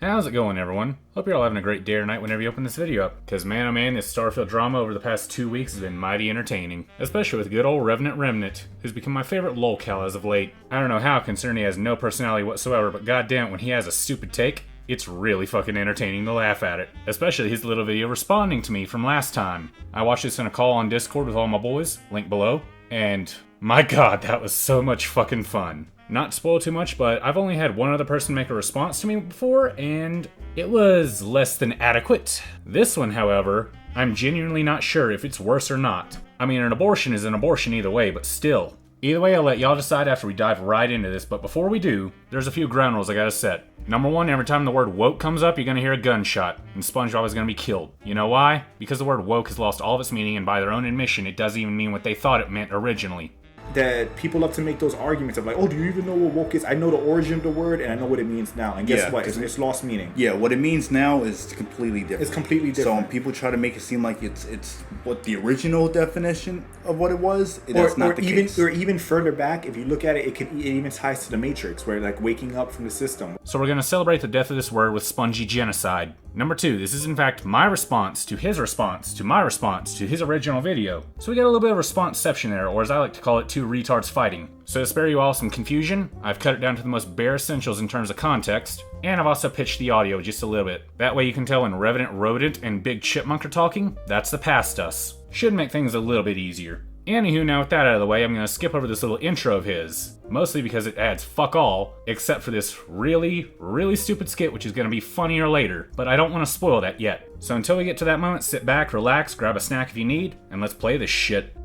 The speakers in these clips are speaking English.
How's it going, everyone? Hope you're all having a great day or night whenever you open this video up, because man oh man, this Starfield drama over the past 2 weeks has been mighty entertaining, especially with good old Revenant, who's become my favorite lolcow as of late. I don't know how, considering he has no personality whatsoever, but goddamn, when he has a stupid take, it's really fucking entertaining to laugh at it, especially his little video responding to me from last time. I watched this in a call on Discord with all my boys, link below, and my god, that was so much fucking fun. Not to spoil too much, but I've only had one other person make a response to me before, and it was less than adequate. This one, however, I'm genuinely not sure if it's worse or not. I mean, an abortion is an abortion either way, but still. Either way, I'll let y'all decide after we dive right into this, but before we do, there's a few ground rules I gotta set. Number one, every time the word woke comes up, you're gonna hear a gunshot, and SpongeBob is gonna be killed. You know why? Because the word woke has lost all of its meaning, and by their own admission, it doesn't even mean what they thought it meant originally. That people love to make those arguments of like, oh, do you even know what woke is? I know the origin of the word and I know what it means now. And guess what? It's lost meaning. Yeah, what it means now is completely different. It's completely different. So when people try to make it seem like it's what the original definition of what it was, that's not the case. Or even further back, if you look at it, it even ties to the Matrix, where like waking up from the system. So we're gonna celebrate the death of this word with spongy genocide. Number two, this is in fact my response to his response to my response to his original video. So we got a little bit of responseception there, or as I like to call it, two retards fighting. So to spare you all some confusion, I've cut it down to the most bare essentials in terms of context, and I've also pitched the audio just a little bit. That way you can tell when Revenant, Rodent, and Big Chipmunk are talking, that's the past us. Should make things a little bit easier. Anywho, now with that out of the way, I'm going to skip over this little intro of his. Mostly because it adds fuck all, except for this really, really stupid skit which is going to be funnier later, but I don't want to spoil that yet. So until we get to that moment, sit back, relax, grab a snack if you need, and let's play this shit.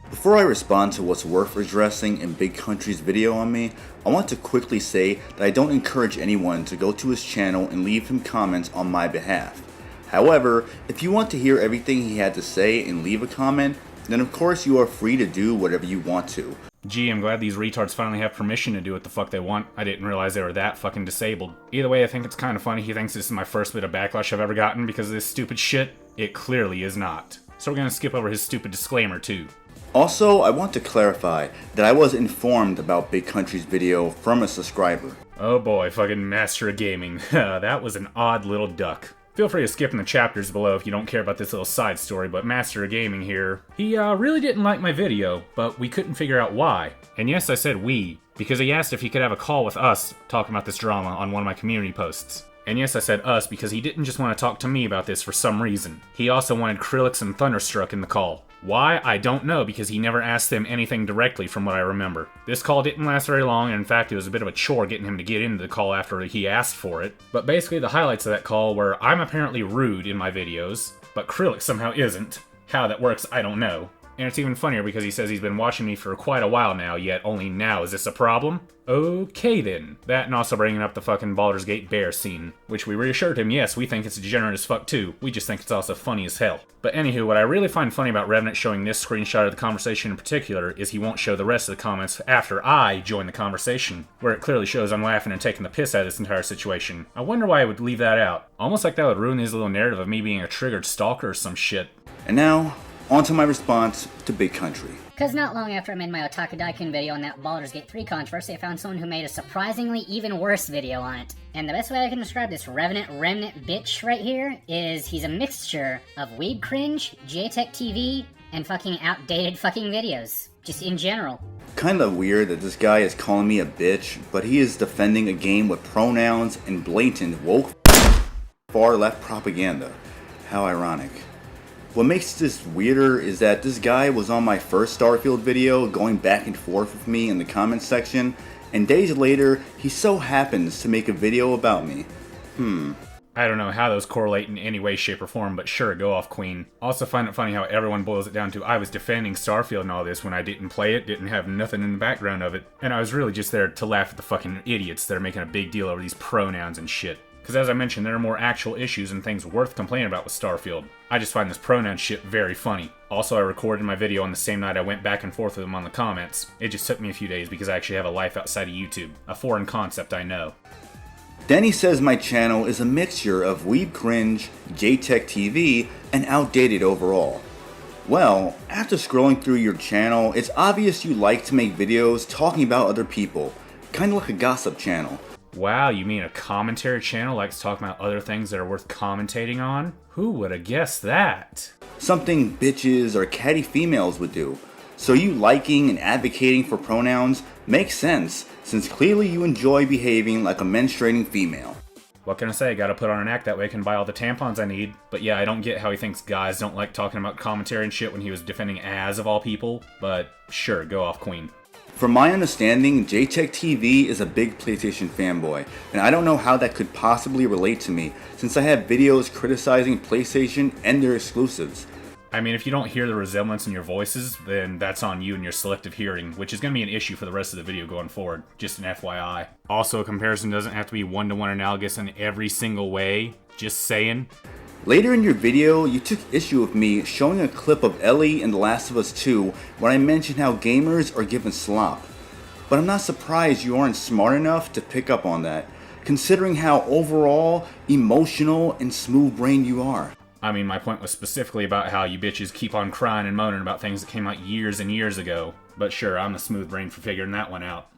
Before I respond to what's worth addressing in Big Country's video on me, I want to quickly say that I don't encourage anyone to go to his channel and leave him comments on my behalf. However, if you want to hear everything he had to say and leave a comment, then of course you are free to do whatever you want to. Gee, I'm glad these retards finally have permission to do what the fuck they want. I didn't realize they were that fucking disabled. Either way, I think it's kind of funny he thinks this is my first bit of backlash I've ever gotten because of this stupid shit. It clearly is not. So we're gonna skip over his stupid disclaimer too. Also, I want to clarify that I was informed about Big Country's video from a subscriber. Oh boy, fucking master of gaming. That was an odd little duck. Feel free to skip in the chapters below if you don't care about this little side story, but Master of Gaming here, he really didn't like my video, but we couldn't figure out why. And yes, I said we, because he asked if he could have a call with us talking about this drama on one of my community posts. And yes, I said us because he didn't just want to talk to me about this for some reason. He also wanted Krillix and Thunderstruck in the call. Why? I don't know, because he never asked them anything directly from what I remember. This call didn't last very long, and in fact it was a bit of a chore getting him to get into the call after he asked for it. But basically the highlights of that call were I'm apparently rude in my videos, but Krillix somehow isn't. How that works, I don't know. And it's even funnier because he says he's been watching me for quite a while now, yet only now is this a problem? Okay then. That and also bringing up the fucking Baldur's Gate bear scene, which we reassured him, yes, we think it's degenerate as fuck too, we just think it's also funny as hell. But anywho, what I really find funny about Revenant showing this screenshot of the conversation in particular is he won't show the rest of the comments after I join the conversation, where it clearly shows I'm laughing and taking the piss out of this entire situation. I wonder why I would leave that out. Almost like that would ruin his little narrative of me being a triggered stalker or some shit. And now, on to my response to Big Country. Because not long after I made my Otaku Daikun video on that Baldur's Gate 3 controversy, I found someone who made a surprisingly even worse video on it. And the best way I can describe this Remnant bitch right here is he's a mixture of weeb cringe, JTech TV, and fucking outdated fucking videos. Just in general. Kinda weird that this guy is calling me a bitch, but he is defending a game with pronouns and blatant woke far left propaganda. How ironic. What makes this weirder is that this guy was on my first Starfield video going back and forth with me in the comments section, and days later, he so happens to make a video about me. I don't know how those correlate in any way, shape, or form, but sure, go off, Queen. Also find it funny how everyone boils it down to I was defending Starfield and all this when I didn't play it, didn't have nothing in the background of it, and I was really just there to laugh at the fucking idiots that are making a big deal over these pronouns and shit. Because as I mentioned, there are more actual issues and things worth complaining about with Starfield. I just find this pronoun shit very funny. Also, I recorded my video on the same night I went back and forth with him on the comments. It just took me a few days because I actually have a life outside of YouTube. A foreign concept, I know. Then he says my channel is a mixture of weeb cringe, JTech TV, and outdated overall. Well, after scrolling through your channel, it's obvious you like to make videos talking about other people, kinda like a gossip channel. Wow, you mean a commentary channel likes talking about other things that are worth commentating on? Who would have guessed that? Something bitches or catty females would do. So you liking and advocating for pronouns makes sense, since clearly you enjoy behaving like a menstruating female. What can I say? Gotta put on an act that way I can buy all the tampons I need. But yeah, I don't get how he thinks guys don't like talking about commentary and shit when he was defending Az of all people. But sure, go off, queen. From my understanding, JTech TV is a big PlayStation fanboy, and I don't know how that could possibly relate to me, since I have videos criticizing PlayStation and their exclusives. I mean, if you don't hear the resemblance in your voices, then that's on you and your selective hearing, which is going to be an issue for the rest of the video going forward. Just an FYI. Also, a comparison doesn't have to be one-to-one analogous in every single way. Just saying. Later in your video, you took issue with me showing a clip of Ellie in The Last of Us 2 where I mentioned how gamers are given slop. But I'm not surprised you aren't smart enough to pick up on that, considering how overall emotional and smooth-brained you are. I mean, my point was specifically about how you bitches keep on crying and moaning about things that came out years and years ago. But sure, I'm the smooth brain for figuring that one out.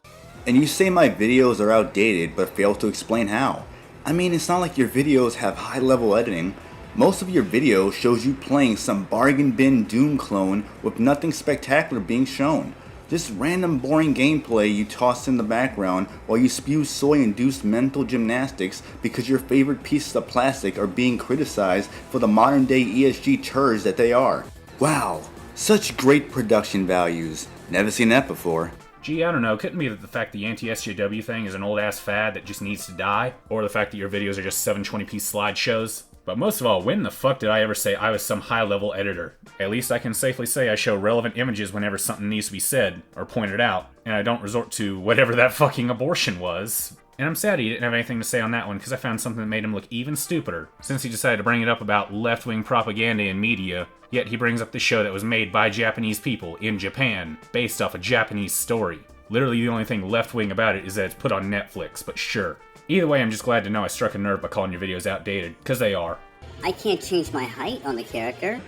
And you say my videos are outdated, but fail to explain how. I mean, it's not like your videos have high-level editing. Most of your videos shows you playing some bargain bin Doom clone with nothing spectacular being shown. Just random boring gameplay you toss in the background while you spew soy-induced mental gymnastics because your favorite pieces of plastic are being criticized for the modern day ESG turds that they are. Wow, such great production values. Never seen that before. Gee, I don't know, couldn't be that the fact the anti-SJW thing is an old-ass fad that just needs to die, or the fact that your videos are just 720p slideshows. But most of all, when the fuck did I ever say I was some high-level editor? At least I can safely say I show relevant images whenever something needs to be said, or pointed out, and I don't resort to whatever that fucking abortion was. And I'm sad he didn't have anything to say on that one, because I found something that made him look even stupider, since he decided to bring it up about left-wing propaganda in media, yet he brings up the show that was made by Japanese people in Japan, based off a Japanese story. Literally the only thing left-wing about it is that it's put on Netflix, but sure. Either way, I'm just glad to know I struck a nerve by calling your videos outdated, because they are. I can't change my height on the character.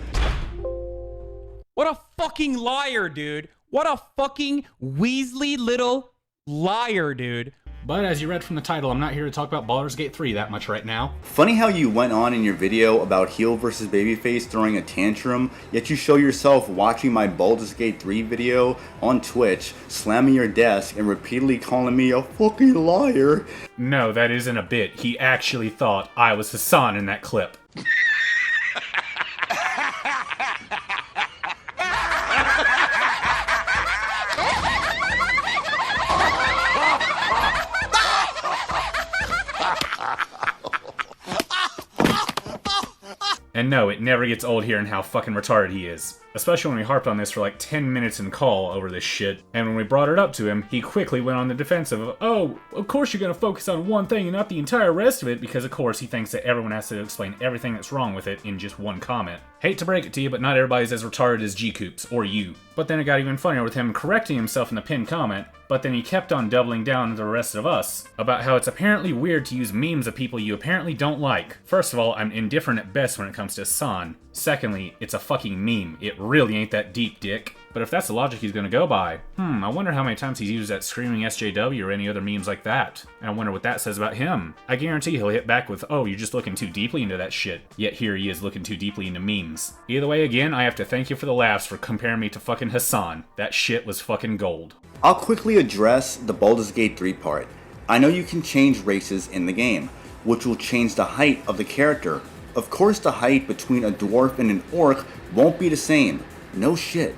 What a fucking liar, dude. What a fucking Weasley little liar, dude. But as you read from the title, I'm not here to talk about Baldur's Gate 3 that much right now. Funny how you went on in your video about heel versus babyface throwing a tantrum, yet you show yourself watching my Baldur's Gate 3 video on Twitch, slamming your desk and repeatedly calling me a fucking liar. No, that isn't a bit. He actually thought I was Hassan in that clip. And no, it never gets old hearing how fucking retarded he is. Especially when we harped on this for like 10 minutes in call over this shit. And when we brought it up to him, he quickly went on the defensive of, oh, of course you're gonna focus on one thing and not the entire rest of it, because of course he thinks that everyone has to explain everything that's wrong with it in just one comment. Hate to break it to you, but not everybody's as retarded as G-Coops, or you. But then it got even funnier with him correcting himself in the pinned comment, but then he kept on doubling down to the rest of us about how it's apparently weird to use memes of people you apparently don't like. First of all, I'm indifferent at best when it comes to San. Secondly, it's a fucking meme. It really ain't that deep, dick. But if that's the logic he's gonna go by, I wonder how many times he's used that screaming SJW or any other memes like that. And I wonder what that says about him. I guarantee he'll hit back with, oh, you're just looking too deeply into that shit. Yet here he is looking too deeply into memes. Either way, again, I have to thank you for the laughs for comparing me to fucking Hassan. That shit was fucking gold. I'll quickly address the Baldur's Gate 3 part. I know you can change races in the game, which will change the height of the character. Of course the height between a dwarf and an orc won't be the same. No shit.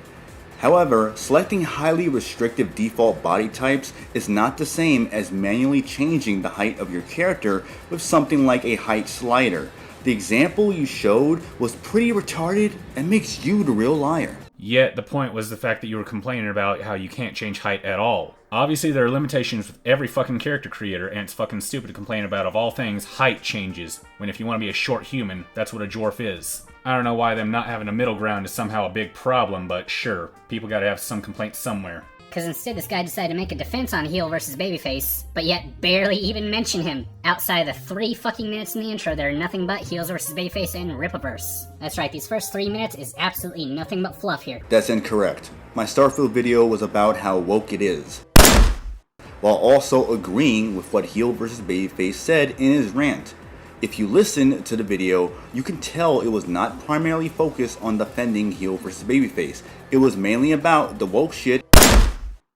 However, selecting highly restrictive default body types is not the same as manually changing the height of your character with something like a height slider. The example you showed was pretty retarded and makes you the real liar. Yet the point was the fact that you were complaining about how you can't change height at all. Obviously there are limitations with every fucking character creator, and it's fucking stupid to complain about, of all things, height changes, when if you want to be a short human, that's what a dwarf is. I don't know why them not having a middle ground is somehow a big problem, but sure, people gotta have some complaints somewhere. Because instead this guy decided to make a defense on heel versus babyface, but yet barely even mention him. Outside of the 3 fucking minutes in the intro, there are nothing but heels versus babyface and Rippaverse. That's right, these first 3 minutes is absolutely nothing but fluff here. That's incorrect. My Starfield video was about how woke it is. while also agreeing with what Heel vs. Babyface said in his rant. If you listen to the video, you can tell it was not primarily focused on defending Heel vs. Babyface. It was mainly about the woke shit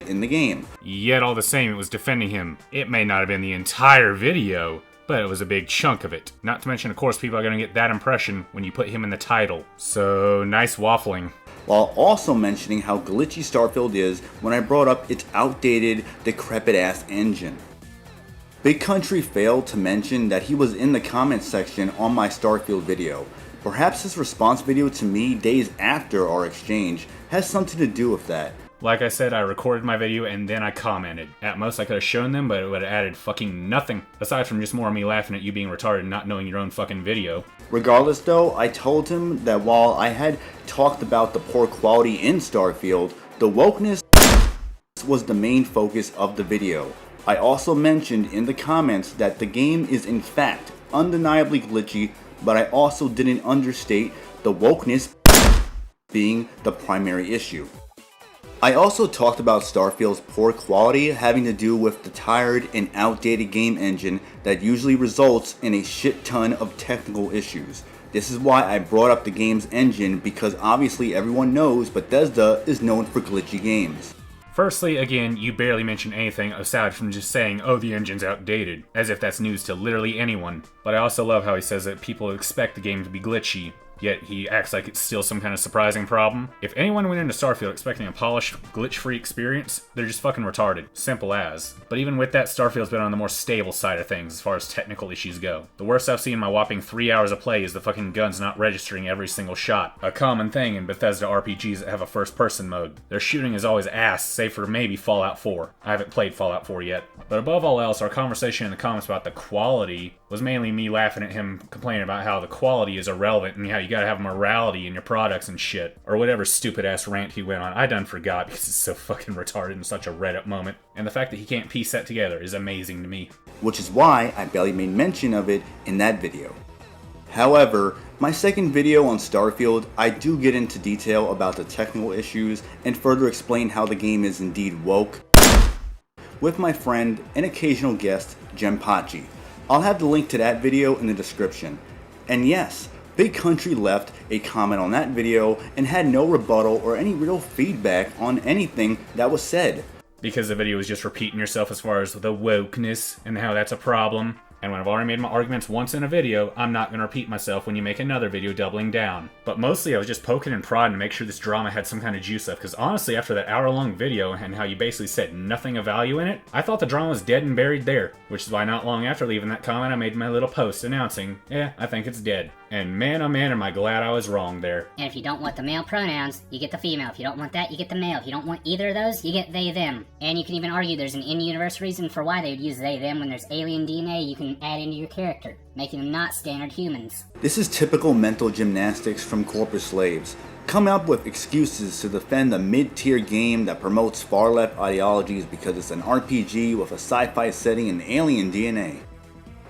in the game. Yet all the same, it was defending him. It may not have been the entire video, but it was a big chunk of it. Not to mention, of course, people are going to get that impression when you put him in the title. So, nice waffling. While also mentioning how glitchy Starfield is when I brought up its outdated, decrepit-ass engine. Big Country failed to mention that he was in the comments section on my Starfield video. Perhaps his response video to me days after our exchange has something to do with that. Like I said, I recorded my video and then I commented. At most I could have shown them, but it would have added fucking nothing. Aside from just more of me laughing at you being retarded and not knowing your own fucking video. Regardless though, I told him that while I had talked about the poor quality in Starfield, the wokeness was the main focus of the video. I also mentioned in the comments that the game is in fact undeniably glitchy, but I also didn't understate the wokeness being the primary issue. I also talked about Starfield's poor quality having to do with the tired and outdated game engine that usually results in a shit ton of technical issues. This is why I brought up the game's engine, because obviously everyone knows Bethesda is known for glitchy games. Firstly, again, you barely mention anything aside from just saying, oh, the engine's outdated, as if that's news to literally anyone. But I also love how he says that people expect the game to be glitchy, yet he acts like it's still some kind of surprising problem. If anyone went into Starfield expecting a polished, glitch-free experience, they're just fucking retarded. Simple as. But even with that, Starfield's been on the more stable side of things as far as technical issues go. The worst I've seen in my whopping 3 hours of play is the fucking guns not registering every single shot. A common thing in Bethesda RPGs that have a first-person mode. Their shooting is always ass, save for maybe Fallout 4. I haven't played Fallout 4 yet. But above all else, our conversation in the comments about the quality was mainly me laughing at him complaining about how the quality is irrelevant and how you gotta have morality in your products and shit. Or whatever stupid ass rant he went on. I done forgot because it's so fucking retarded in such a Reddit moment. And the fact that he can't piece that together is amazing to me. Which is why I barely made mention of it in that video. However, my second video on Starfield, I do get into detail about the technical issues and further explain how the game is indeed woke with my friend and occasional guest, Gempachi. I'll have the link to that video in the description. And yes, Big Country left a comment on that video and had no rebuttal or any real feedback on anything that was said. Because the video was just repeating yourself as far as the wokeness and how that's a problem. And when I've already made my arguments once in a video, I'm not going to repeat myself when you make another video doubling down. But mostly I was just poking and prodding to make sure this drama had some kind of juice left, because honestly after that hour-long video and how you basically said nothing of value in it, I thought the drama was dead and buried there. Which is why not long after leaving that comment I made my little post announcing, yeah, I think it's dead. And man, oh man, am I glad I was wrong there. And if you don't want the male pronouns, you get the female. If you don't want that, you get the male. If you don't want either of those, you get they, them. And you can even argue there's an in-universe reason for why they would use they, them when there's alien DNA you can add into your character, making them not standard humans. This is typical mental gymnastics from corporate slaves. Come up with excuses to defend a mid-tier game that promotes far-left ideologies because it's an RPG with a sci-fi setting and alien DNA.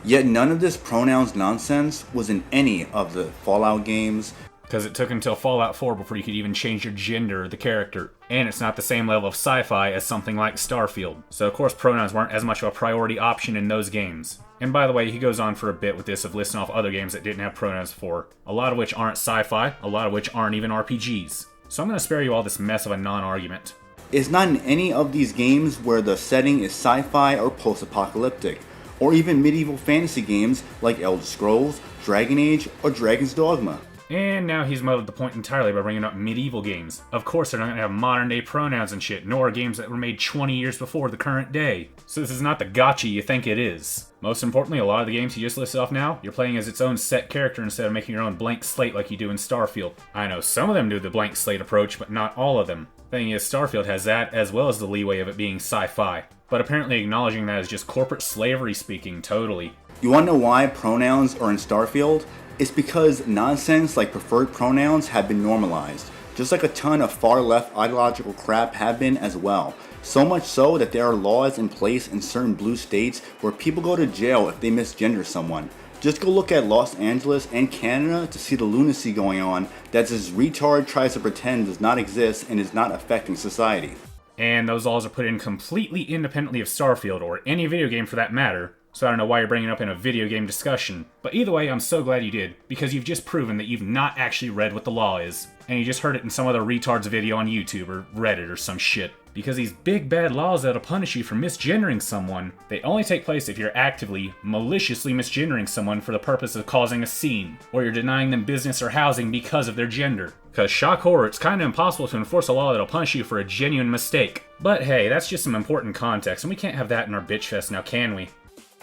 Yet none of this pronouns nonsense was in any of the Fallout games. Because it took until Fallout 4 before you could even change your gender of the character. And it's not the same level of sci-fi as something like Starfield. So of course pronouns weren't as much of a priority option in those games. And by the way, he goes on for a bit with this of listing off other games that didn't have pronouns before. A lot of which aren't sci-fi, a lot of which aren't even RPGs. So I'm going to spare you all this mess of a non-argument. It's not in any of these games where the setting is sci-fi or post-apocalyptic, or even medieval fantasy games like Elder Scrolls, Dragon Age, or Dragon's Dogma. And now he's muddled the point entirely by bringing up medieval games. Of course they're not going to have modern day pronouns and shit, nor games that were made 20 years before the current day. So this is not the gotcha you think it is. Most importantly, a lot of the games he just listed off now, you're playing as its own set character instead of making your own blank slate like you do in Starfield. I know some of them do the blank slate approach, but not all of them. Thing is, Starfield has that, as well as the leeway of it being sci-fi. But apparently acknowledging that is just corporate slavery speaking, totally. You want to know why pronouns are in Starfield? It's because nonsense like preferred pronouns have been normalized, just like a ton of far-left ideological crap have been as well. So much so that there are laws in place in certain blue states where people go to jail if they misgender someone. Just go look at Los Angeles and Canada to see the lunacy going on that this retard tries to pretend does not exist and is not affecting society. And those laws are put in completely independently of Starfield, or any video game for that matter, so I don't know why you're bringing it up in a video game discussion. But either way, I'm so glad you did, because you've just proven that you've not actually read what the law is, and you just heard it in some other retard's video on YouTube or Reddit or some shit. Because these big bad laws that'll punish you for misgendering someone, they only take place if you're actively, maliciously misgendering someone for the purpose of causing a scene, or you're denying them business or housing because of their gender. Cause shock horror, it's kinda impossible to enforce a law that'll punish you for a genuine mistake. But hey, that's just some important context, and we can't have that in our bitch fest now, can we?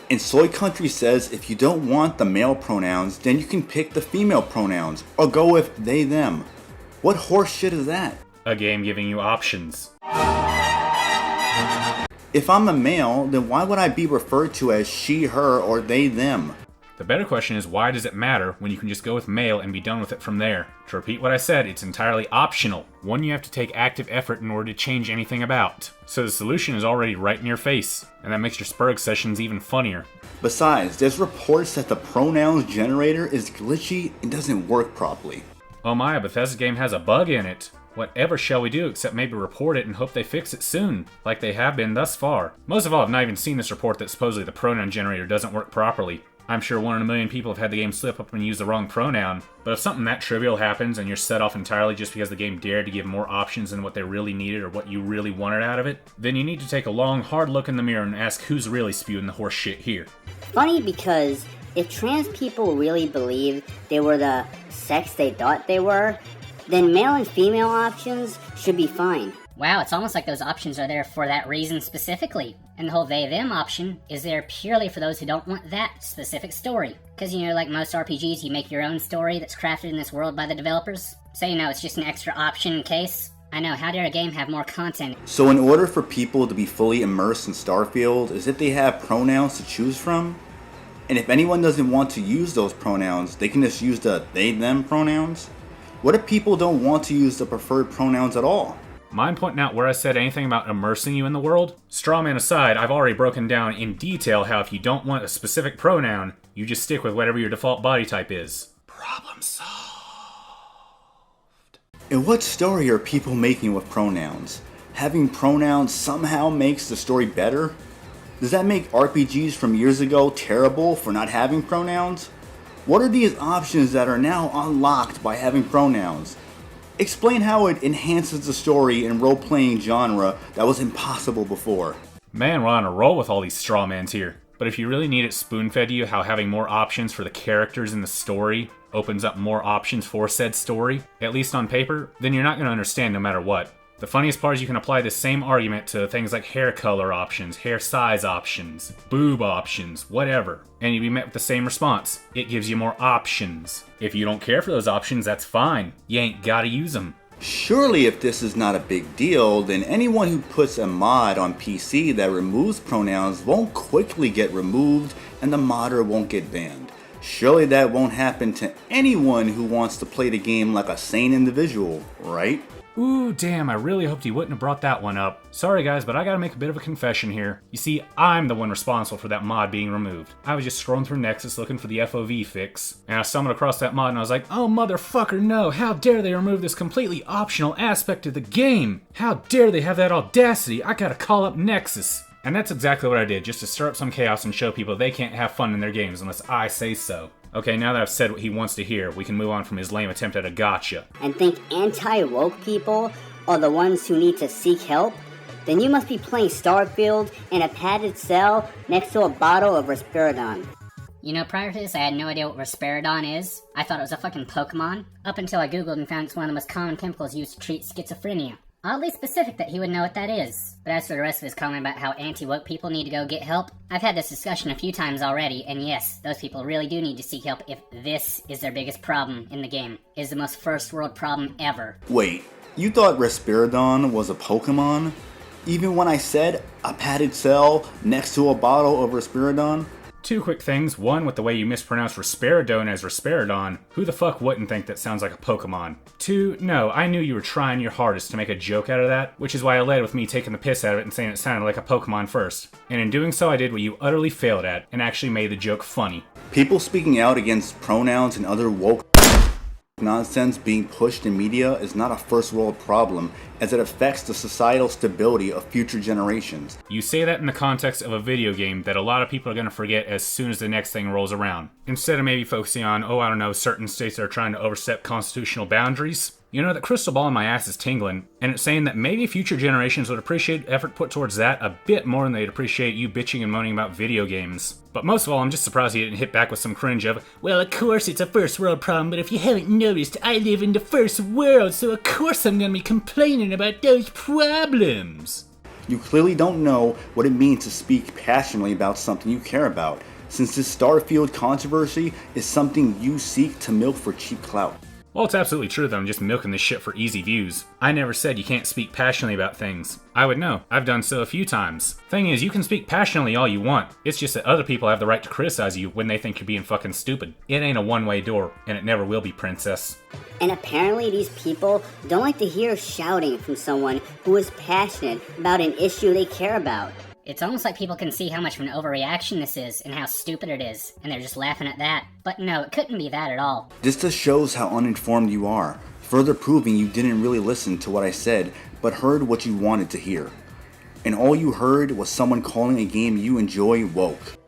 And Soy Country says if you don't want the male pronouns, then you can pick the female pronouns, or go with they, them. What horse shit is that? A game giving you options. If I'm a male, then why would I be referred to as she, her, or they, them? The better question is, why does it matter when you can just go with male and be done with it from there? To repeat what I said, it's entirely optional. One you have to take active effort in order to change anything about. So the solution is already right in your face, and that makes your Spurg sessions even funnier. Besides, there's reports that the pronouns generator is glitchy and doesn't work properly. Oh my, a Bethesda game has a bug in it. Whatever shall we do except maybe report it and hope they fix it soon, like they have been thus far. Most of all, I've not even seen this report that supposedly the pronoun generator doesn't work properly. I'm sure 1 in a million people have had the game slip up and use the wrong pronoun, but if something that trivial happens and you're set off entirely just because the game dared to give more options than what they really needed or what you really wanted out of it, then you need to take a long, hard look in the mirror and ask who's really spewing the horse shit here. Funny because if trans people really believed they were the sex they thought they were, then male and female options should be fine. Wow, it's almost like those options are there for that reason specifically. And the whole they-them option is there purely for those who don't want that specific story. Because, you know, like most RPGs, you make your own story that's crafted in this world by the developers. So, you know, it's just an extra option in case. I know, how dare a game have more content? So in order for people to be fully immersed in Starfield, is if they have pronouns to choose from? And if anyone doesn't want to use those pronouns, they can just use the they-them pronouns? What if people don't want to use the preferred pronouns at all? Mind pointing out where I said anything about immersing you in the world? Strawman aside, I've already broken down in detail how if you don't want a specific pronoun, you just stick with whatever your default body type is. Problem solved. And what story are people making with pronouns? Having pronouns somehow makes the story better? Does that make RPGs from years ago terrible for not having pronouns? What are these options that are now unlocked by having pronouns? Explain how it enhances the story and role-playing genre that was impossible before. Man, we're on a roll with all these strawmans here. But if you really need it spoon-fed to you how having more options for the characters in the story opens up more options for said story, at least on paper, then you're not going to understand no matter what. The funniest part is you can apply the same argument to things like hair color options, hair size options, boob options, whatever, and you'd be met with the same response. It gives you more options. If you don't care for those options, that's fine. You ain't gotta use them. Surely if this is not a big deal, then anyone who puts a mod on PC that removes pronouns won't quickly get removed and the modder won't get banned. Surely that won't happen to anyone who wants to play the game like a sane individual, right? Ooh, damn, I really hoped he wouldn't have brought that one up. Sorry guys, but I gotta make a bit of a confession here. You see, I'm the one responsible for that mod being removed. I was just scrolling through Nexus looking for the FOV fix, and I stumbled across that mod and I was like, oh motherfucker no, how dare they remove this completely optional aspect of the game? How dare they have that audacity? I gotta call up Nexus. And that's exactly what I did, just to stir up some chaos and show people they can't have fun in their games unless I say so. Okay, now that I've said what he wants to hear, we can move on from his lame attempt at a gotcha. And think anti-woke people are the ones who need to seek help? Then you must be playing Starfield in a padded cell next to a bottle of Respiridon. You know, prior to this, I had no idea what Respiridon is. I thought it was a fucking Pokemon, up until I googled and found it's one of the most common chemicals used to treat schizophrenia. Oddly specific that he would know what that is. But as for the rest of his comment about how anti-woke people need to go get help, I've had this discussion a few times already, and yes, those people really do need to seek help if this is their biggest problem in the game. It is the most first world problem ever. Wait, you thought Respiridon was a Pokemon? Even when I said a padded cell next to a bottle of Respiridon? Two quick things. One, with the way you mispronounce Risperidone as Risperidon, who the fuck wouldn't think that sounds like a Pokemon? Two, no, I knew you were trying your hardest to make a joke out of that, which is why I led with me taking the piss out of it and saying it sounded like a Pokemon first. And in doing so, I did what you utterly failed at, and actually made the joke funny. People speaking out against pronouns and other woke nonsense being pushed in media is not a first world problem, as it affects the societal stability of future generations. You say that in the context of a video game that a lot of people are going to forget as soon as the next thing rolls around. Instead of maybe focusing on, I don't know, certain states that are trying to overstep constitutional boundaries. You know, the crystal ball in my ass is tingling, and it's saying that maybe future generations would appreciate effort put towards that a bit more than they'd appreciate you bitching and moaning about video games. But most of all, I'm just surprised he didn't hit back with some cringe of, well, of course it's a first world problem, but if you haven't noticed, I live in the first world, so of course I'm gonna be complaining about those problems. You clearly don't know what it means to speak passionately about something you care about, since this Starfield controversy is something you seek to milk for cheap clout. Well, it's absolutely true that I'm just milking this shit for easy views. I never said you can't speak passionately about things. I would know. I've done so a few times. Thing is, you can speak passionately all you want. It's just that other people have the right to criticize you when they think you're being fucking stupid. It ain't a one-way door, and it never will be, princess. And apparently these people don't like to hear shouting from someone who is passionate about an issue they care about. It's almost like people can see how much of an overreaction this is and how stupid it is, and they're just laughing at that. But no, it couldn't be that at all. This just shows how uninformed you are, further proving you didn't really listen to what I said, but heard what you wanted to hear. And all you heard was someone calling a game you enjoy woke.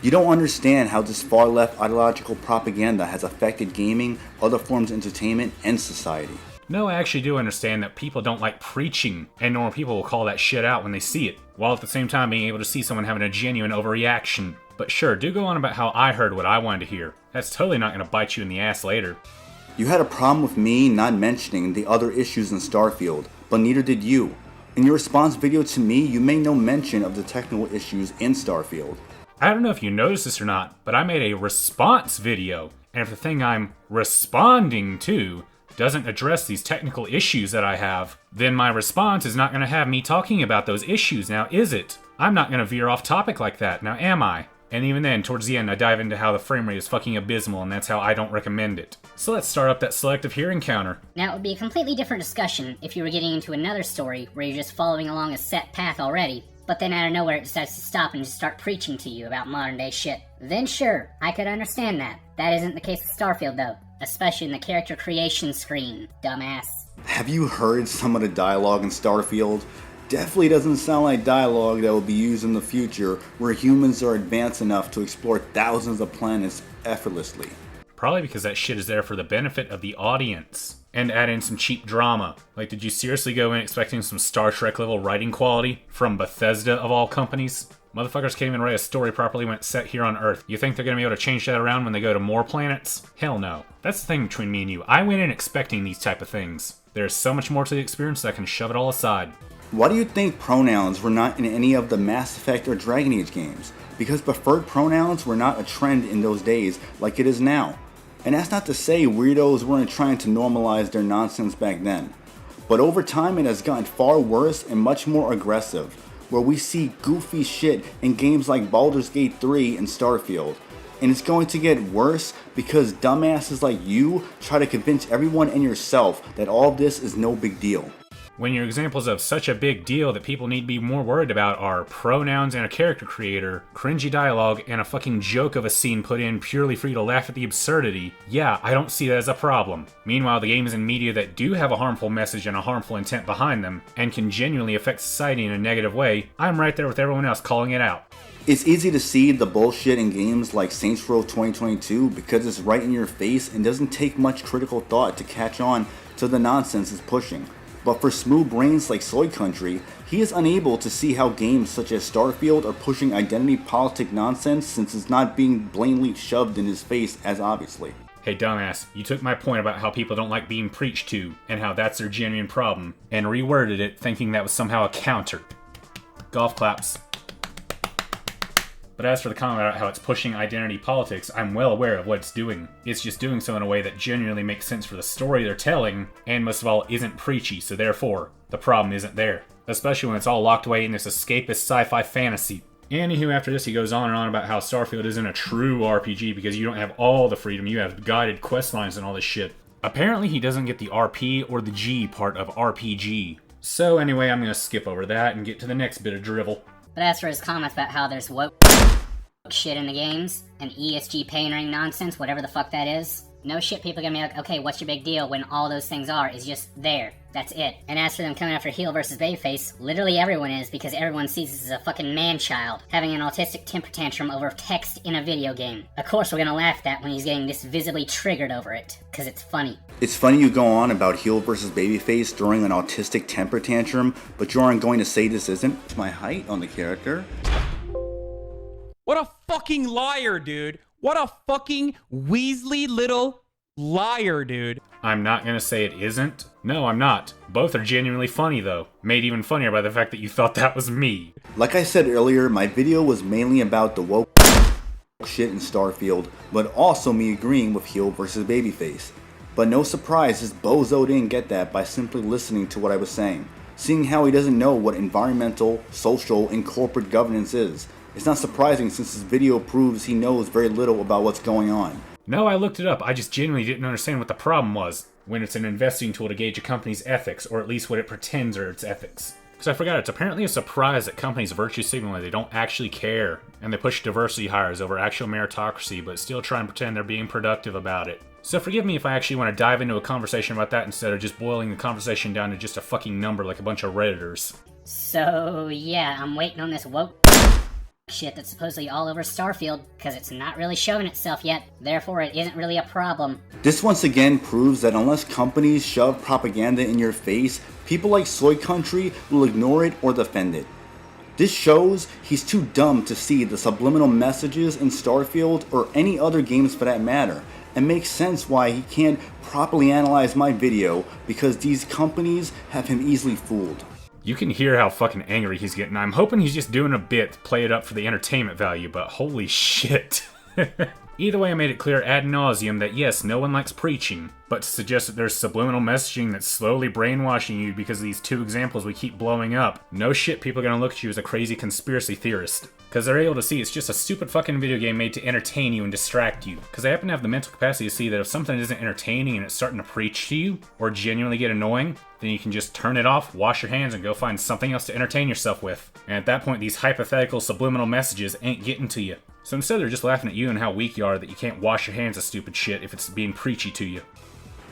You don't understand how this far-left ideological propaganda has affected gaming, other forms of entertainment, and society. No, I actually do understand that people don't like preaching, and normal people will call that shit out when they see it, while at the same time being able to see someone having a genuine overreaction. But sure, do go on about how I heard what I wanted to hear. That's totally not going to bite you in the ass later. You had a problem with me not mentioning the other issues in Starfield, but neither did you. In your response video to me, you made no mention of the technical issues in Starfield. I don't know if you noticed this or not, but I made a response video, and if the thing I'm responding to doesn't address these technical issues that I have, then my response is not going to have me talking about those issues, now is it? I'm not going to veer off topic like that, now am I? And even then, towards the end, I dive into how the frame rate is fucking abysmal, and that's how I don't recommend it. So let's start up that selective hearing counter. Now, it would be a completely different discussion if you were getting into another story where you're just following along a set path already, but then out of nowhere it decides to stop and just start preaching to you about modern day shit. Then sure, I could understand that. That isn't the case with Starfield though. Especially in the character creation screen, dumbass. Have you heard some of the dialogue in Starfield? Definitely doesn't sound like dialogue that will be used in the future where humans are advanced enough to explore thousands of planets effortlessly. Probably because that shit is there for the benefit of the audience. And add in some cheap drama. Like, did you seriously go in expecting some Star Trek level writing quality from Bethesda of all companies? Motherfuckers can't even write a story properly when it's set here on Earth. You think they're gonna be able to change that around when they go to more planets? Hell no. That's the thing between me and you. I went in expecting these type of things. There's so much more to the experience that I can shove it all aside. Why do you think pronouns were not in any of the Mass Effect or Dragon Age games? Because preferred pronouns were not a trend in those days like it is now. And that's not to say weirdos weren't trying to normalize their nonsense back then. But over time it has gotten far worse and much more aggressive, where we see goofy shit in games like Baldur's Gate 3 and Starfield. And it's going to get worse because dumbasses like you try to convince everyone and yourself that all of this is no big deal. When your examples of such a big deal that people need to be more worried about are pronouns and a character creator, cringy dialogue, and a fucking joke of a scene put in purely for you to laugh at the absurdity, yeah, I don't see that as a problem. Meanwhile, the games and media that do have a harmful message and a harmful intent behind them, and can genuinely affect society in a negative way, I'm right there with everyone else calling it out. It's easy to see the bullshit in games like Saints Row 2022 because it's right in your face and doesn't take much critical thought to catch on to the nonsense it's pushing. But for smooth brains like Soy Country, he is unable to see how games such as Starfield are pushing identity politic nonsense since it's not being blatantly shoved in his face as obviously. Hey dumbass, you took my point about how people don't like being preached to, and how that's their genuine problem, and reworded it thinking that was somehow a counter. Golf claps. But as for the comment about how it's pushing identity politics, I'm well aware of what it's doing. It's just doing so in a way that genuinely makes sense for the story they're telling, and most of all, isn't preachy, so therefore, the problem isn't there. Especially when it's all locked away in this escapist sci-fi fantasy. Anywho, after this he goes on and on about how Starfield isn't a true RPG because you don't have all the freedom, you have guided quest lines and all this shit. Apparently he doesn't get the RP or the G part of RPG. So anyway, I'm gonna skip over that and get to the next bit of drivel. But as for his comments about how there's woke shit in the games, and ESG pain ring nonsense, whatever the fuck that is, No shit, people are gonna be like, okay, what's your big deal when all those things is just there. That's it. And as for them coming after heel versus babyface, literally everyone is, because everyone sees this as a fucking man-child having an autistic temper tantrum over text in a video game. Of course we're gonna laugh at that when he's getting this visibly triggered over it, because it's funny. It's funny you go on about heel versus babyface during an autistic temper tantrum, but you aren't going to say this isn't my height on the character. What a fucking liar, dude. What a fucking Weasley little liar, dude. I'm not gonna say it isn't. No, I'm not. Both are genuinely funny, though. Made even funnier by the fact that you thought that was me. Like I said earlier, my video was mainly about the woke shit in Starfield, but also me agreeing with heel versus babyface. But no surprise, this bozo didn't get that by simply listening to what I was saying. Seeing how he doesn't know what environmental, social, and corporate governance is. It's not surprising since this video proves he knows very little about what's going on. No, I looked it up. I just genuinely didn't understand what the problem was when it's an investing tool to gauge a company's ethics, or at least what it pretends are its ethics. Because I forgot, it's apparently a surprise that companies virtue signal that they don't actually care, and they push diversity hires over actual meritocracy, but still try and pretend they're being productive about it. So forgive me if I actually want to dive into a conversation about that instead of just boiling the conversation down to just a fucking number like a bunch of Redditors. So yeah, I'm waiting on this woke shit that's supposedly all over Starfield, because it's not really showing itself yet, therefore it isn't really a problem. This once again proves that unless companies shove propaganda in your face, people like Soy Country will ignore it or defend it. This shows he's too dumb to see the subliminal messages in Starfield or any other games for that matter, and makes sense why he can't properly analyze my video because these companies have him easily fooled. You can hear how fucking angry he's getting. I'm hoping he's just doing a bit to play it up for the entertainment value, but holy shit. Either way, I made it clear ad nauseum that yes, no one likes preaching, but to suggest that there's subliminal messaging that's slowly brainwashing you because of these two examples we keep blowing up, no shit, people are gonna look at you as a crazy conspiracy theorist. Because they're able to see it's just a stupid fucking video game made to entertain you and distract you. Because they happen to have the mental capacity to see that if something isn't entertaining and it's starting to preach to you, or genuinely get annoying, then you can just turn it off, wash your hands, and go find something else to entertain yourself with. And at that point, these hypothetical subliminal messages ain't getting to you. So instead they're just laughing at you and how weak you are that you can't wash your hands of stupid shit if it's being preachy to you.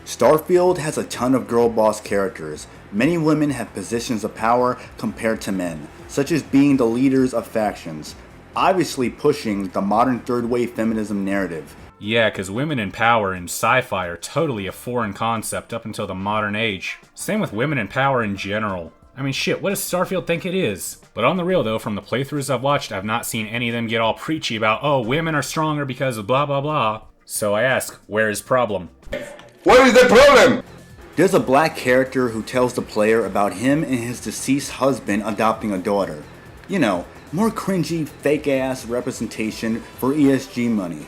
Starfield has a ton of girl boss characters. Many women have positions of power compared to men, such as being the leaders of factions, obviously pushing the modern third wave feminism narrative. Yeah, because women in power in sci-fi are totally a foreign concept up until the modern age. Same with women in power in general. I mean shit, what does Starfield think it is? But on the real though, from the playthroughs I've watched, I've not seen any of them get all preachy about, oh, women are stronger because of blah blah blah. So I ask, where is problem? What is the problem? There's a black character who tells the player about him and his deceased husband adopting a daughter. You know, more cringy, fake-ass representation for ESG money.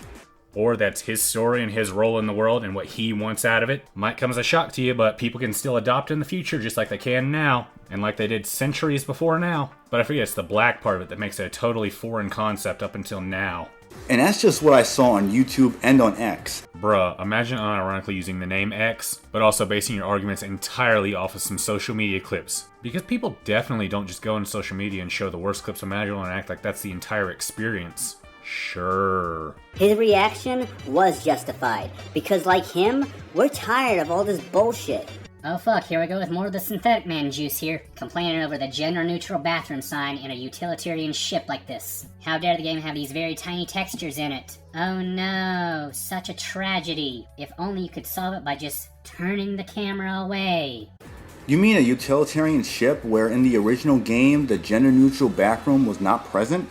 Or that's his story and his role in the world and what he wants out of it. Might come as a shock to you, but people can still adopt in the future just like they can now. And like they did centuries before now. But I forget it's the black part of it that makes it a totally foreign concept up until now. And that's just what I saw on YouTube and on X. Bruh, imagine unironically using the name X, but also basing your arguments entirely off of some social media clips. Because people definitely don't just go on social media and show the worst clips imaginable and act like that's the entire experience. Sure. His reaction was justified, because like him, we're tired of all this bullshit. Oh fuck, here we go with more of the synthetic man juice here, complaining over the gender-neutral bathroom sign in a utilitarian ship like this. How dare the game have these very tiny textures in it? Oh no, such a tragedy. If only you could solve it by just turning the camera away. You mean a utilitarian ship where in the original game the gender-neutral backroom was not present?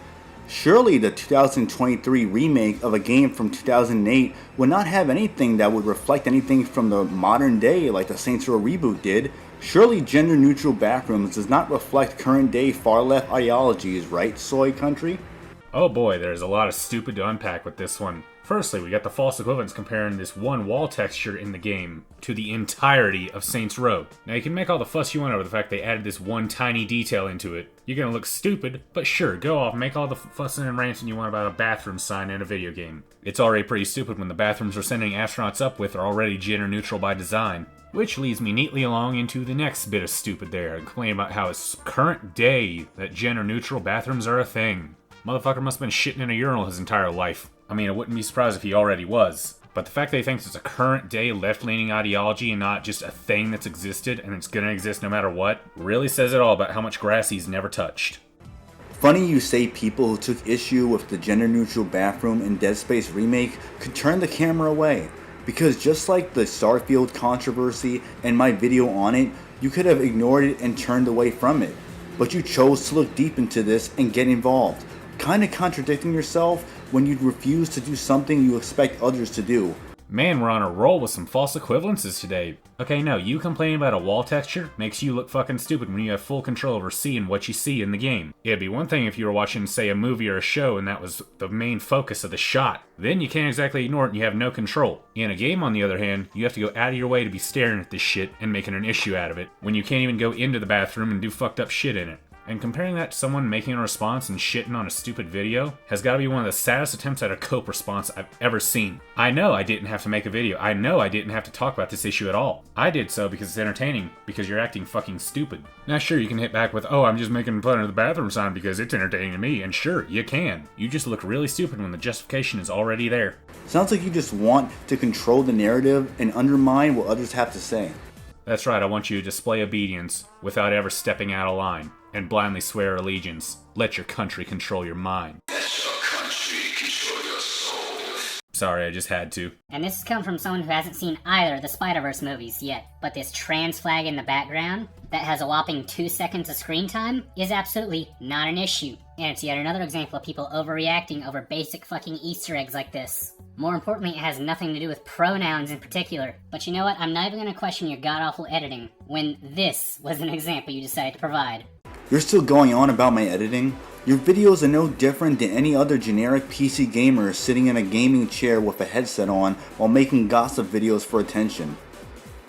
Surely the 2023 remake of a game from 2008 would not have anything that would reflect anything from the modern day like the Saints Row reboot did. Surely gender-neutral backrooms does not reflect current-day far-left ideologies, right, Soy Country? Oh boy, there's a lot of stupid to unpack with this one. Firstly, we got the false equivalence comparing this one wall texture in the game to the entirety of Saints Row. Now you can make all the fuss you want over the fact they added this one tiny detail into it. You're gonna look stupid, but sure, go off, make all the fussing and ranting you want about a bathroom sign in a video game. It's already pretty stupid when the bathrooms we're sending astronauts up with are already gender neutral by design. Which leads me neatly along into the next bit of stupid there, and complain about how it's current day that gender neutral bathrooms are a thing. Motherfucker must have been shitting in a urinal his entire life. I mean, I wouldn't be surprised if he already was. But the fact that he thinks it's a current day left-leaning ideology and not just a thing that's existed and it's gonna exist no matter what, really says it all about how much grass he's never touched. Funny you say people who took issue with the gender-neutral bathroom in Dead Space Remake could turn the camera away. Because just like the Starfield controversy and my video on it, you could have ignored it and turned away from it. But you chose to look deep into this and get involved. Kinda contradicting yourself when you refuse to do something you expect others to do. Man, we're on a roll with some false equivalences today. Okay, no, you complaining about a wall texture makes you look fucking stupid when you have full control over seeing what you see in the game. It'd be one thing if you were watching, say, a movie or a show and that was the main focus of the shot. Then you can't exactly ignore it and you have no control. In a game, on the other hand, you have to go out of your way to be staring at this shit and making an issue out of it, when you can't even go into the bathroom and do fucked up shit in it. And comparing that to someone making a response and shitting on a stupid video has got to be one of the saddest attempts at a cope response I've ever seen. I know I didn't have to make a video. I know I didn't have to talk about this issue at all. I did so because it's entertaining, because you're acting fucking stupid. Now sure, you can hit back with, oh, I'm just making fun of the bathroom sign because it's entertaining to me, and sure, you can. You just look really stupid when the justification is already there. Sounds like you just want to control the narrative and undermine what others have to say. That's right, I want you to display obedience without ever stepping out of line, and blindly swear allegiance. Let your country control your mind. Let your country control your soul. Sorry, I just had to. And this has come from someone who hasn't seen either of the Spider-Verse movies yet, but this trans flag in the background that has a whopping 2 seconds of screen time is absolutely not an issue. And it's yet another example of people overreacting over basic fucking Easter eggs like this. More importantly, it has nothing to do with pronouns in particular. But you know what? I'm not even going to question your god-awful editing when this was an example you decided to provide. You're still going on about my editing? Your videos are no different than any other generic PC gamer sitting in a gaming chair with a headset on while making gossip videos for attention.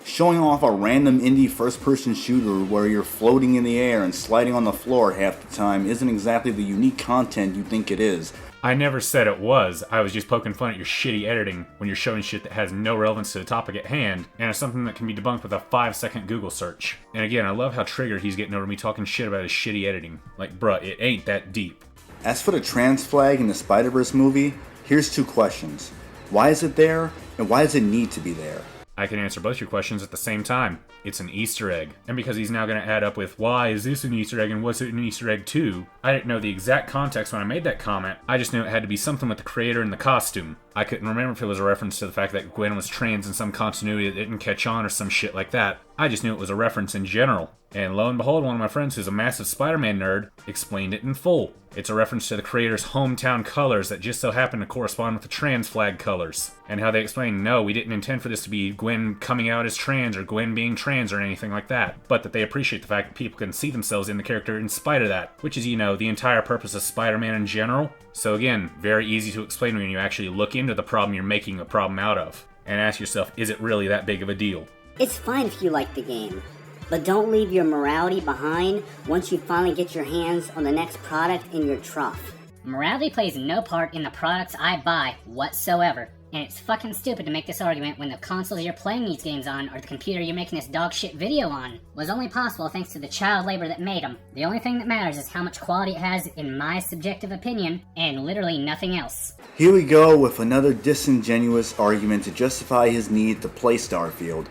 Showing off a random indie first-person shooter where you're floating in the air and sliding on the floor half the time isn't exactly the unique content you think it is. I never said it was. I was just poking fun at your shitty editing when you're showing shit that has no relevance to the topic at hand and is something that can be debunked with a 5-second Google search. And again, I love how triggered he's getting over me talking shit about his shitty editing. Like, bruh, it ain't that deep. As for the trans flag in the Spider-Verse movie, here's 2 questions. Why is it there, and why does it need to be there? I can answer both your questions at the same time. It's an Easter egg. And because he's now going to add up with, why is this an Easter egg and what's it an Easter egg too? I didn't know the exact context when I made that comment. I just knew it had to be something with the creator and the costume. I couldn't remember if it was a reference to the fact that Gwen was trans in some continuity that didn't catch on or some shit like that. I just knew it was a reference in general. And lo and behold, one of my friends who's a massive Spider-Man nerd explained it in full. It's a reference to the creator's hometown colors that just so happen to correspond with the trans flag colors. And how they explain, no, we didn't intend for this to be Gwen coming out as trans or Gwen being trans or anything like that. But that they appreciate the fact that people can see themselves in the character in spite of that. Which is, you know, the entire purpose of Spider-Man in general. So again, very easy to explain when you actually look into the problem you're making a problem out of. And ask yourself, is it really that big of a deal? It's fine if you like the game, but don't leave your morality behind once you finally get your hands on the next product in your trough. Morality plays no part in the products I buy whatsoever. And it's fucking stupid to make this argument when the consoles you're playing these games on or the computer you're making this dog shit video on was only possible thanks to the child labor that made them. The only thing that matters is how much quality it has in my subjective opinion and literally nothing else. Here we go with another disingenuous argument to justify his need to play Starfield.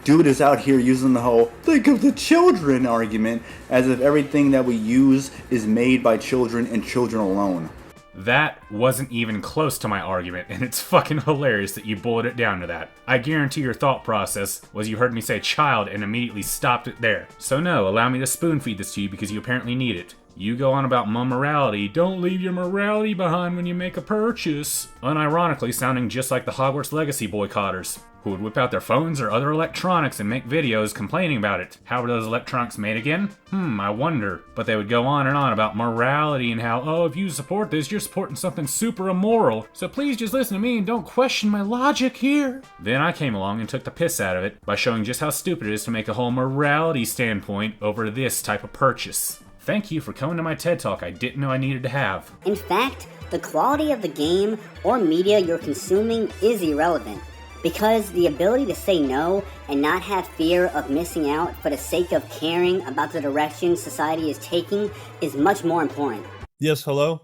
Dude is out here using the whole think of the children argument as if everything that we use is made by children and children alone. That wasn't even close to my argument, and it's fucking hilarious that you boiled it down to that. I guarantee your thought process was you heard me say child and immediately stopped it there. So no, allow me to spoon feed this to you because you apparently need it. You go on about morality, don't leave your morality behind when you make a purchase. Unironically sounding just like the Hogwarts Legacy boycotters, who would whip out their phones or other electronics and make videos complaining about it. How were those electronics made again? I wonder. But they would go on and on about morality and how, oh, if you support this, you're supporting something super immoral. So please just listen to me and don't question my logic here. Then I came along and took the piss out of it by showing just how stupid it is to make a whole morality standpoint over this type of purchase. Thank you for coming to my TED Talk I didn't know I needed to have. In fact, the quality of the game or media you're consuming is irrelevant, because the ability to say no and not have fear of missing out for the sake of caring about the direction society is taking is much more important. Yes, hello?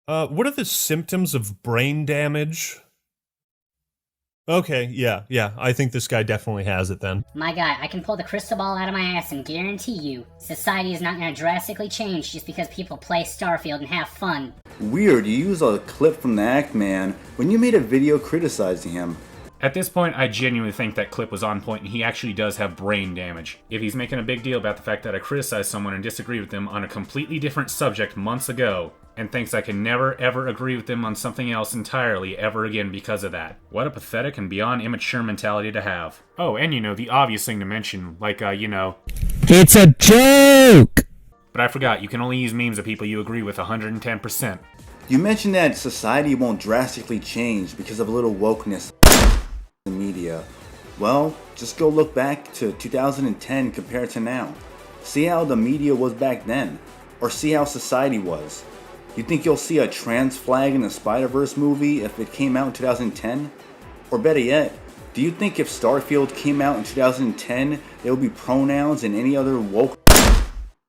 What are the symptoms of brain damage? Okay, yeah. I think this guy definitely has it then. My guy, I can pull the crystal ball out of my ass and guarantee you, society is not going to drastically change just because people play Starfield and have fun. Weird, you use a clip from the Act Man when you made a video criticizing him. At this point, I genuinely think that clip was on point and he actually does have brain damage. If he's making a big deal about the fact that I criticized someone and disagree with them on a completely different subject months ago, and thinks I can never ever agree with them on something else entirely ever again because of that. What a pathetic and beyond immature mentality to have. Oh, and the obvious thing to mention, like, It's a joke! But I forgot, you can only use memes of people you agree with 110%. You mentioned that society won't drastically change because of a little wokeness in the media. Well, just go look back to 2010 compared to now. See how the media was back then, or see how society was. You think you'll see a trans flag in the Spider-Verse movie if it came out in 2010? Or better yet, do you think if Starfield came out in 2010, there would be pronouns and any other woke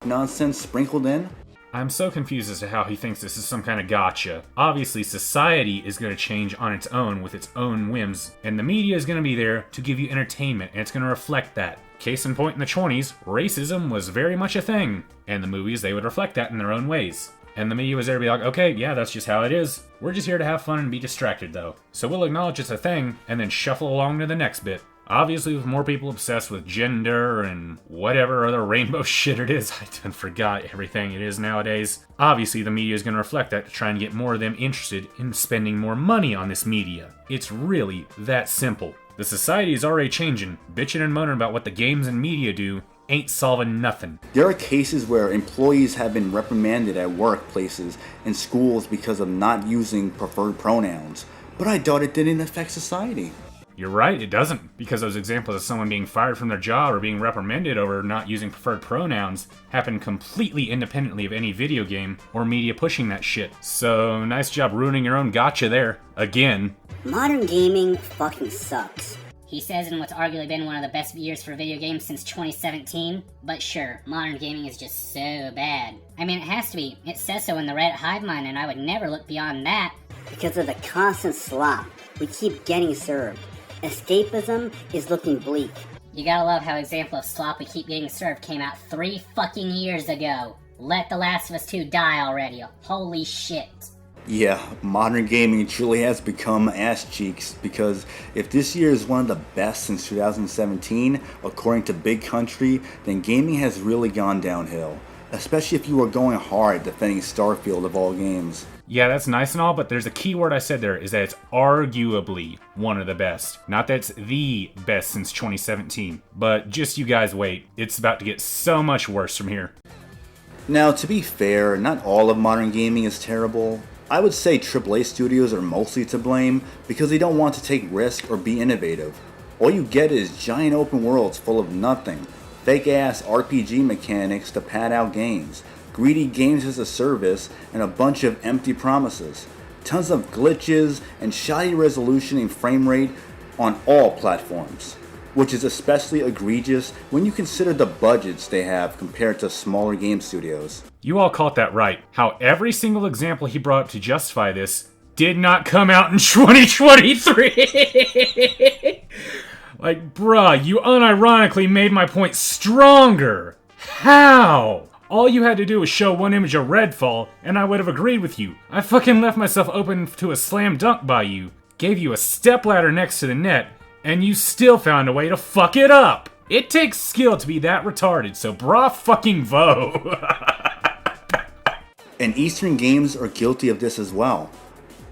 nonsense sprinkled in? I'm so confused as to how he thinks this is some kind of gotcha. Obviously, society is going to change on its own with its own whims, and the media is going to be there to give you entertainment, and it's going to reflect that. Case in point, in the 20s, racism was very much a thing, and the movies, they would reflect that in their own ways. And the media was there to be like, okay, yeah, that's just how it is. We're just here to have fun and be distracted, though. So we'll acknowledge it's a thing, and then shuffle along to the next bit. Obviously, with more people obsessed with gender and whatever other rainbow shit it is, I done forgot everything it is nowadays. Obviously, the media is going to reflect that to try and get more of them interested in spending more money on this media. It's really that simple. The society is already changing. Bitching and moaning about what the games and media do ain't solving nothing. There are cases where employees have been reprimanded at workplaces and schools because of not using preferred pronouns, but I thought it didn't affect society. You're right, it doesn't, because those examples of someone being fired from their job or being reprimanded over not using preferred pronouns happen completely independently of any video game or media pushing that shit. So, nice job ruining your own gotcha there. Again. Modern gaming fucking sucks. He says in what's arguably been one of the best years for video games since 2017, but sure, modern gaming is just so bad. I mean, it has to be. It says so in the Reddit hive mind, and I would never look beyond that. Because of the constant slop we keep getting served. Escapism is looking bleak. You gotta love how example of slop we keep getting served came out 3 fucking years ago. Let The Last of Us 2 die already. Holy shit. Yeah, modern gaming truly has become ass cheeks, because if this year is one of the best since 2017, according to Big Country, then gaming has really gone downhill. Especially if you are going hard defending Starfield of all games. Yeah, that's nice and all, but there's a key word I said there, is that it's arguably one of the best. Not that it's the best since 2017, but just you guys wait. It's about to get so much worse from here. Now, to be fair, not all of modern gaming is terrible. I would say AAA studios are mostly to blame because they don't want to take risks or be innovative. All you get is giant open worlds full of nothing, fake-ass RPG mechanics to pad out games, greedy games as a service, and a bunch of empty promises. Tons of glitches and shoddy resolution and frame rate on all platforms, which is especially egregious when you consider the budgets they have compared to smaller game studios. You all caught that right. How every single example he brought up to justify this did not come out in 2023! Like, bruh, you unironically made my point stronger! How? All you had to do was show one image of Redfall, and I would have agreed with you. I fucking left myself open to a slam dunk by you, gave you a stepladder next to the net, and you still found a way to fuck it up! It takes skill to be that retarded, so bra fucking vo! And Eastern games are guilty of this as well.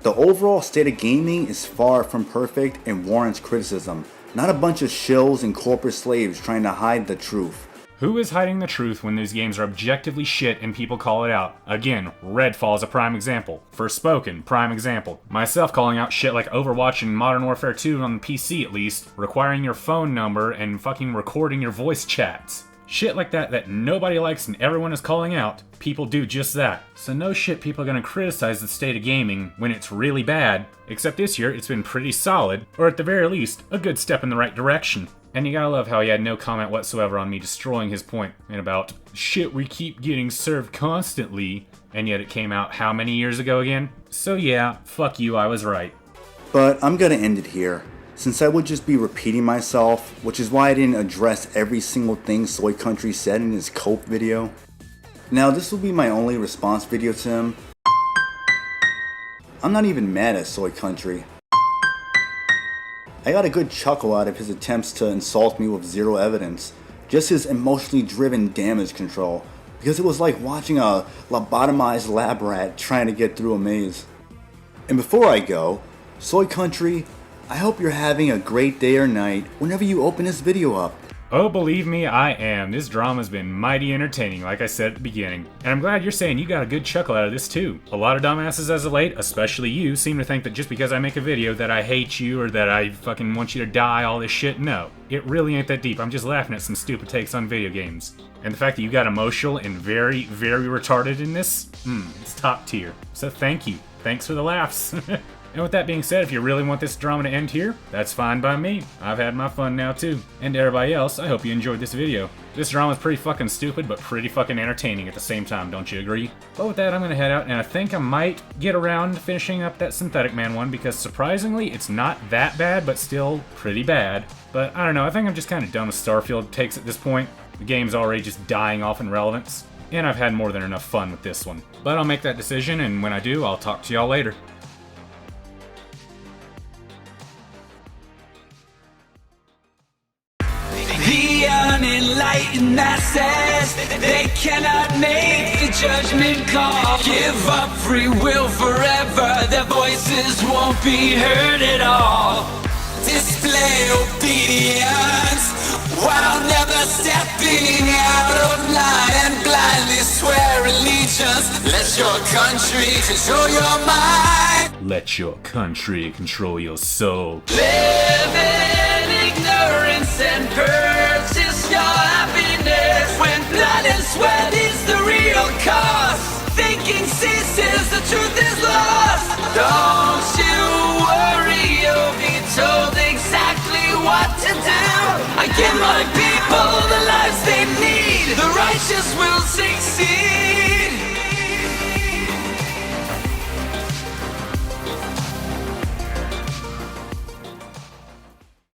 The overall state of gaming is far from perfect and warrants criticism, not a bunch of shills and corporate slaves trying to hide the truth. Who is hiding the truth when these games are objectively shit and people call it out? Again, Redfall is a prime example. Forspoken, prime example. Myself calling out shit like Overwatch and Modern Warfare 2 on the PC at least, requiring your phone number and fucking recording your voice chats. Shit like that nobody likes and everyone is calling out, people do just that. So no shit people are gonna criticize the state of gaming when it's really bad, except this year it's been pretty solid, or at the very least, a good step in the right direction. And you gotta love how he had no comment whatsoever on me destroying his point and about shit we keep getting served constantly, and yet it came out how many years ago again? So yeah, fuck you, I was right. But I'm gonna end it here. since I would just be repeating myself, which is why I didn't address every single thing Soy Country said in his cope video. Now this will be my only response video to him. I'm not even mad at Soy Country. I got a good chuckle out of his attempts to insult me with zero evidence, just his emotionally driven damage control, because it was like watching a lobotomized lab rat trying to get through a maze. And before I go, Soy Country, I hope you're having a great day or night whenever you open this video up. Oh, believe me, I am. This drama's been mighty entertaining, like I said at the beginning. And I'm glad you're saying you got a good chuckle out of this too. A lot of dumbasses as of late, especially you, seem to think that just because I make a video that I hate you or that I fucking want you to die, all this shit. No, it really ain't that deep. I'm just laughing at some stupid takes on video games. And the fact that you got emotional and very, very retarded in this, it's top tier. So thank you. Thanks for the laughs. And with that being said, if you really want this drama to end here, that's fine by me. I've had my fun now too. And to everybody else, I hope you enjoyed this video. This drama's pretty fucking stupid, but pretty fucking entertaining at the same time, don't you agree? But with that, I'm gonna head out, and I think I might get around to finishing up that Synthetic Man one, because surprisingly, it's not that bad, but still pretty bad. But I don't know, I think I'm just kind of done with Starfield takes at this point. The game's already just dying off in relevance, and I've had more than enough fun with this one. But I'll make that decision, and when I do, I'll talk to y'all later. The unenlightened masses, they cannot make the judgment call. Give up free will forever, their voices won't be heard at all. Display obedience while never stepping out of line, and blindly swear allegiance. Let your country control your mind. Let your country control your soul. Live in ignorance and purchase your happiness, when blood and sweat is the real cost. Thinking ceases, the truth is lost. Don't you worry, you'll be told exactly what to do. I give my people the lives they need. The righteous will succeed.